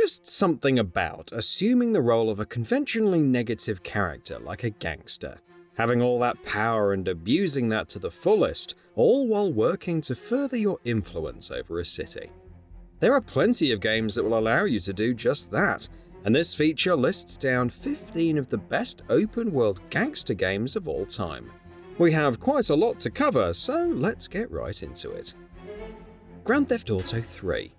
just something about assuming the role of a conventionally negative character like a gangster, having all that power and abusing that to the fullest, all while working to further your influence over a city. There are plenty of games that will allow you to do just that, and this feature lists down 15 of the best open-world gangster games of all time. We have quite a lot to cover, so let's get right into it. Grand Theft Auto 3.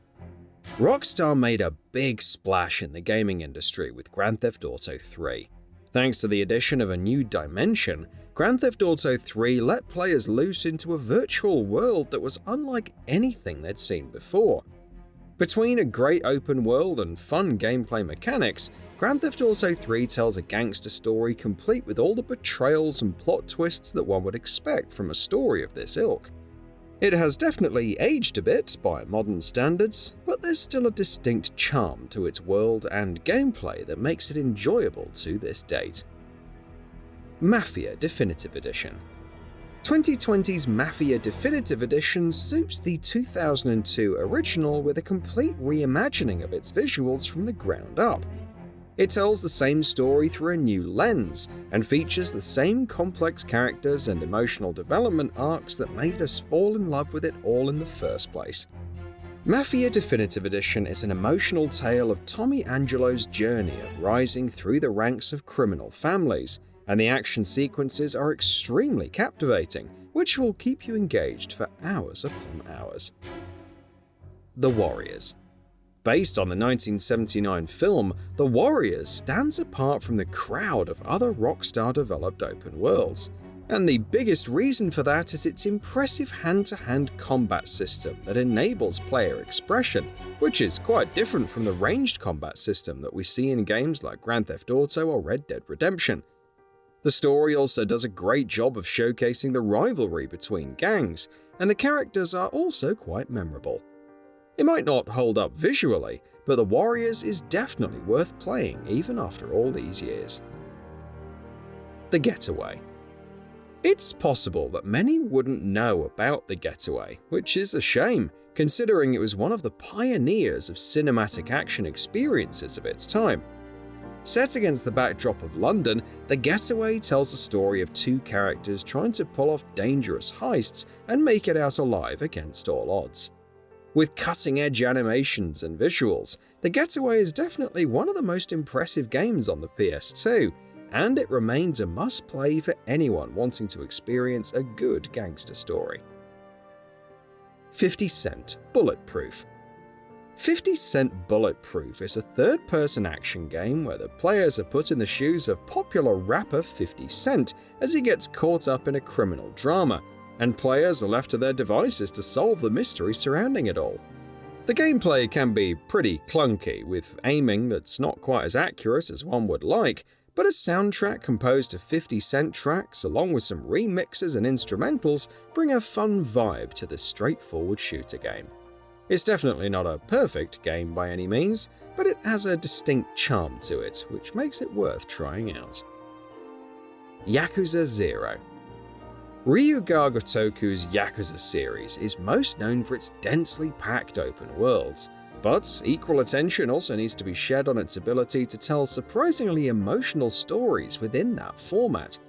Rockstar made a big splash in the gaming industry with Grand Theft Auto 3. Thanks to the addition of a new dimension, Grand Theft Auto 3 let players loose into a virtual world that was unlike anything they'd seen before. Between a great open world and fun gameplay mechanics, Grand Theft Auto 3 tells a gangster story complete with all the betrayals and plot twists that one would expect from a story of this ilk. It has definitely aged a bit by modern standards, but there's still a distinct charm to its world and gameplay that makes it enjoyable to this date. Mafia Definitive Edition. 2020's Mafia Definitive Edition soups the 2002 original with a complete reimagining of its visuals from the ground up. It tells the same story through a new lens, and features the same complex characters and emotional development arcs that made us fall in love with it all in the first place. Mafia Definitive Edition is an emotional tale of Tommy Angelo's journey of rising through the ranks of criminal families, and the action sequences are extremely captivating, which will keep you engaged for hours upon hours. The Warriors. Based on the 1979 film, The Warriors stands apart from the crowd of other Rockstar-developed open worlds, and the biggest reason for that is its impressive hand-to-hand combat system that enables player expression, which is quite different from the ranged combat system that we see in games like Grand Theft Auto or Red Dead Redemption. The story also does a great job of showcasing the rivalry between gangs, and the characters are also quite memorable. It might not hold up visually, but The Warriors is definitely worth playing even after all these years. The Getaway. It's possible that many wouldn't know about The Getaway, which is a shame, considering it was one of the pioneers of cinematic action experiences of its time. Set against the backdrop of London, The Getaway tells a story of two characters trying to pull off dangerous heists and make it out alive against all odds. With cutting-edge animations and visuals, The Getaway is definitely one of the most impressive games on the PS2, and it remains a must-play for anyone wanting to experience a good gangster story. 50 Cent Bulletproof. 50 Cent Bulletproof is a third-person action game where the players are put in the shoes of popular rapper 50 Cent as he gets caught up in a criminal drama, and players are left to their devices to solve the mystery surrounding it all. The gameplay can be pretty clunky, with aiming that's not quite as accurate as one would like, but a soundtrack composed of 50 Cent tracks along with some remixes and instrumentals bring a fun vibe to this straightforward shooter game. It's definitely not a perfect game by any means, but it has a distinct charm to it, which makes it worth trying out. Yakuza Zero. Ryuga Gotoku's Yakuza series is most known for its densely packed open worlds, but equal attention also needs to be shed on its ability to tell surprisingly emotional stories within that format.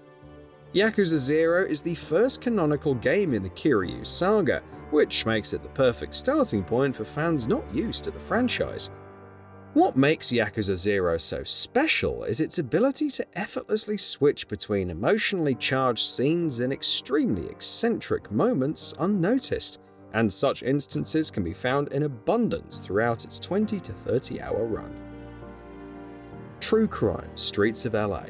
Yakuza Zero is the first canonical game in the Kiryu saga, which makes it the perfect starting point for fans not used to the franchise. What makes Yakuza Zero so special is its ability to effortlessly switch between emotionally charged scenes and extremely eccentric moments unnoticed, and such instances can be found in abundance throughout its 20 to 30 hour run. True Crime Streets of LA.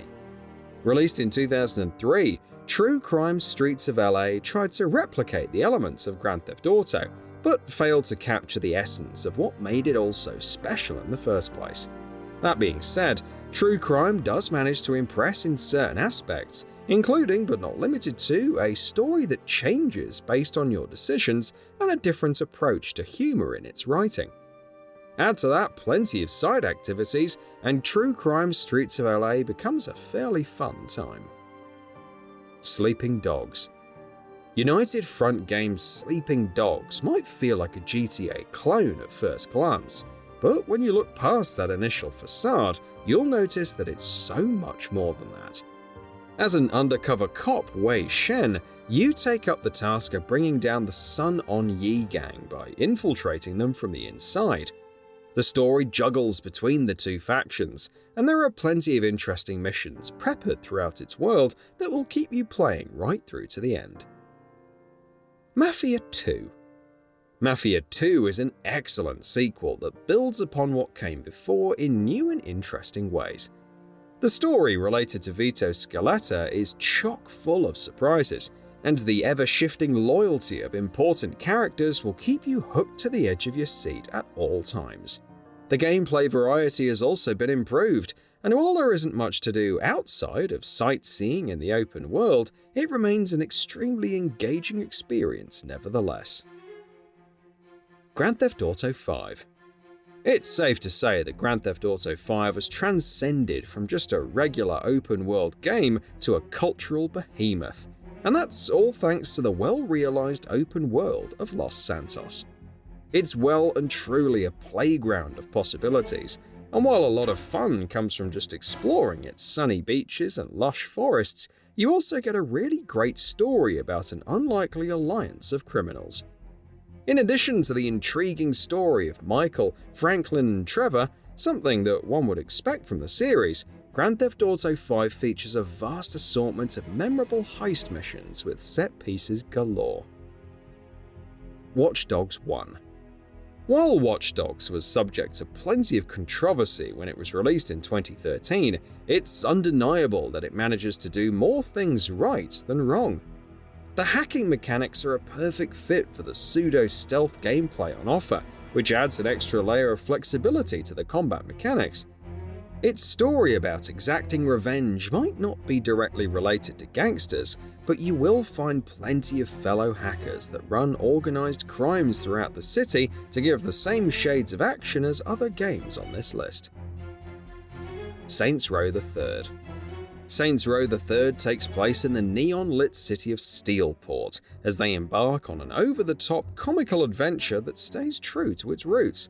Released in 2003, True Crime Streets of LA tried to replicate the elements of Grand Theft Auto, but failed to capture the essence of what made it all so special in the first place. That being said, True Crime does manage to impress in certain aspects, including but not limited to a story that changes based on your decisions and a different approach to humor in its writing. Add to that plenty of side activities, and True Crime Streets of LA becomes a fairly fun time. Sleeping Dogs. United Front Games' Sleeping Dogs might feel like a GTA clone at first glance, but when you look past that initial facade, you'll notice that it's so much more than that. As an undercover cop, Wei Shen, you take up the task of bringing down the Sun On Yi gang by infiltrating them from the inside. The story juggles between the two factions, and there are plenty of interesting missions peppered throughout its world that will keep you playing right through to the end. Mafia II. Mafia II is an excellent sequel that builds upon what came before in new and interesting ways. The story related to Vito Scaletta is chock full of surprises, and the ever-shifting loyalty of important characters will keep you hooked to the edge of your seat at all times. The gameplay variety has also been improved, and while there isn't much to do outside of sightseeing in the open world, it remains an extremely engaging experience nevertheless. Grand Theft Auto V. It's safe to say that Grand Theft Auto V has transcended from just a regular open-world game to a cultural behemoth, and that's all thanks to the well-realized open world of Los Santos. It's well and truly a playground of possibilities, and while a lot of fun comes from just exploring its sunny beaches and lush forests, you also get a really great story about an unlikely alliance of criminals. In addition to the intriguing story of Michael, Franklin, and Trevor, something that one would expect from the series, Grand Theft Auto V features a vast assortment of memorable heist missions with set pieces galore. Watch Dogs 1. While Watch Dogs was subject to plenty of controversy when it was released in 2013, it's undeniable that it manages to do more things right than wrong. The hacking mechanics are a perfect fit for the pseudo-stealth gameplay on offer, which adds an extra layer of flexibility to the combat mechanics. Its story about exacting revenge might not be directly related to gangsters, but you will find plenty of fellow hackers that run organized crimes throughout the city to give the same shades of action as other games on this list. Saints Row the Third. Saints Row the Third takes place in the neon-lit city of Steelport as they embark on an over-the-top comical adventure that stays true to its roots.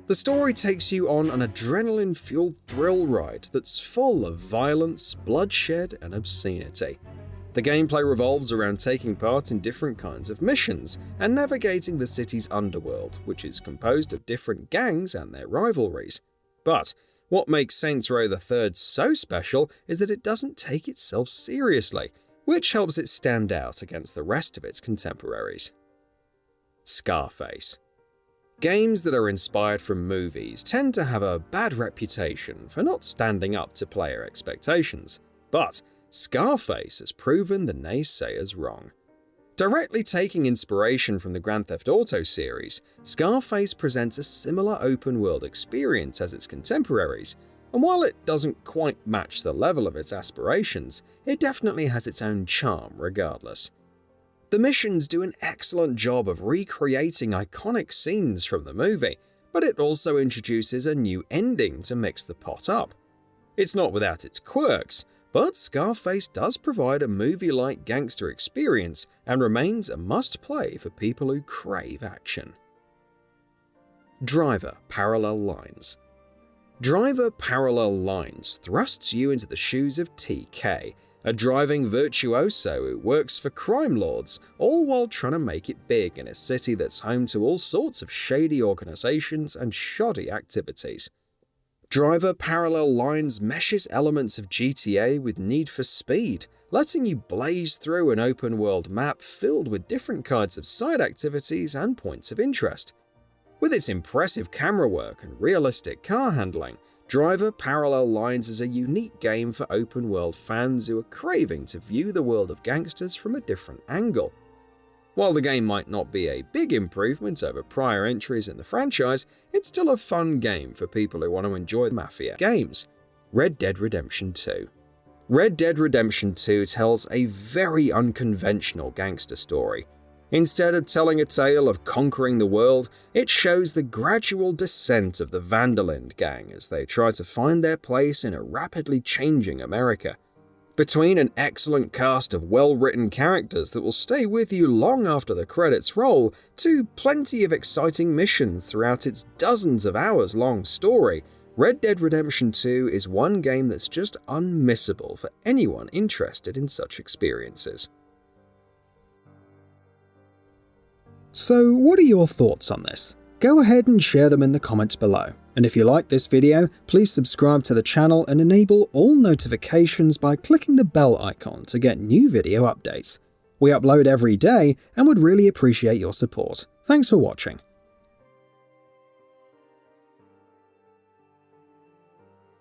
The story takes you on an adrenaline-fueled thrill ride that's full of violence, bloodshed, and obscenity. The gameplay revolves around taking part in different kinds of missions and navigating the city's underworld, which is composed of different gangs and their rivalries. But what makes Saints Row the Third so special is that it doesn't take itself seriously, which helps it stand out against the rest of its contemporaries. Scarface. Games that are inspired from movies tend to have a bad reputation for not standing up to player expectations, but Scarface has proven the naysayers wrong. Directly taking inspiration from the Grand Theft Auto series, Scarface presents a similar open-world experience as its contemporaries, and while it doesn't quite match the level of its aspirations, it definitely has its own charm regardless. The missions do an excellent job of recreating iconic scenes from the movie, but it also introduces a new ending to mix the pot up. It's not without its quirks, but Scarface does provide a movie-like gangster experience and remains a must-play for people who crave action. Driver Parallel Lines. Driver Parallel Lines thrusts you into the shoes of TK, a driving virtuoso who works for crime lords, all while trying to make it big in a city that's home to all sorts of shady organizations and shoddy activities. Driver Parallel Lines meshes elements of GTA with Need for Speed, letting you blaze through an open-world map filled with different kinds of side activities and points of interest. With its impressive camera work and realistic car handling, Driver Parallel Lines is a unique game for open-world fans who are craving to view the world of gangsters from a different angle. While the game might not be a big improvement over prior entries in the franchise, it's still a fun game for people who want to enjoy Mafia games. Red Dead Redemption 2. Red Dead Redemption 2 tells a very unconventional gangster story. Instead of telling a tale of conquering the world, it shows the gradual descent of the Vanderlyn gang as they try to find their place in a rapidly changing America. Between an excellent cast of well-written characters that will stay with you long after the credits roll, to plenty of exciting missions throughout its dozens of hours-long story, Red Dead Redemption 2 is one game that's just unmissable for anyone interested in such experiences. So what are your thoughts on this? Go ahead and share them in the comments below. And if you like this video, please subscribe to the channel and enable all notifications by clicking the bell icon to get new video updates. We upload every day and would really appreciate your support. Thanks for watching.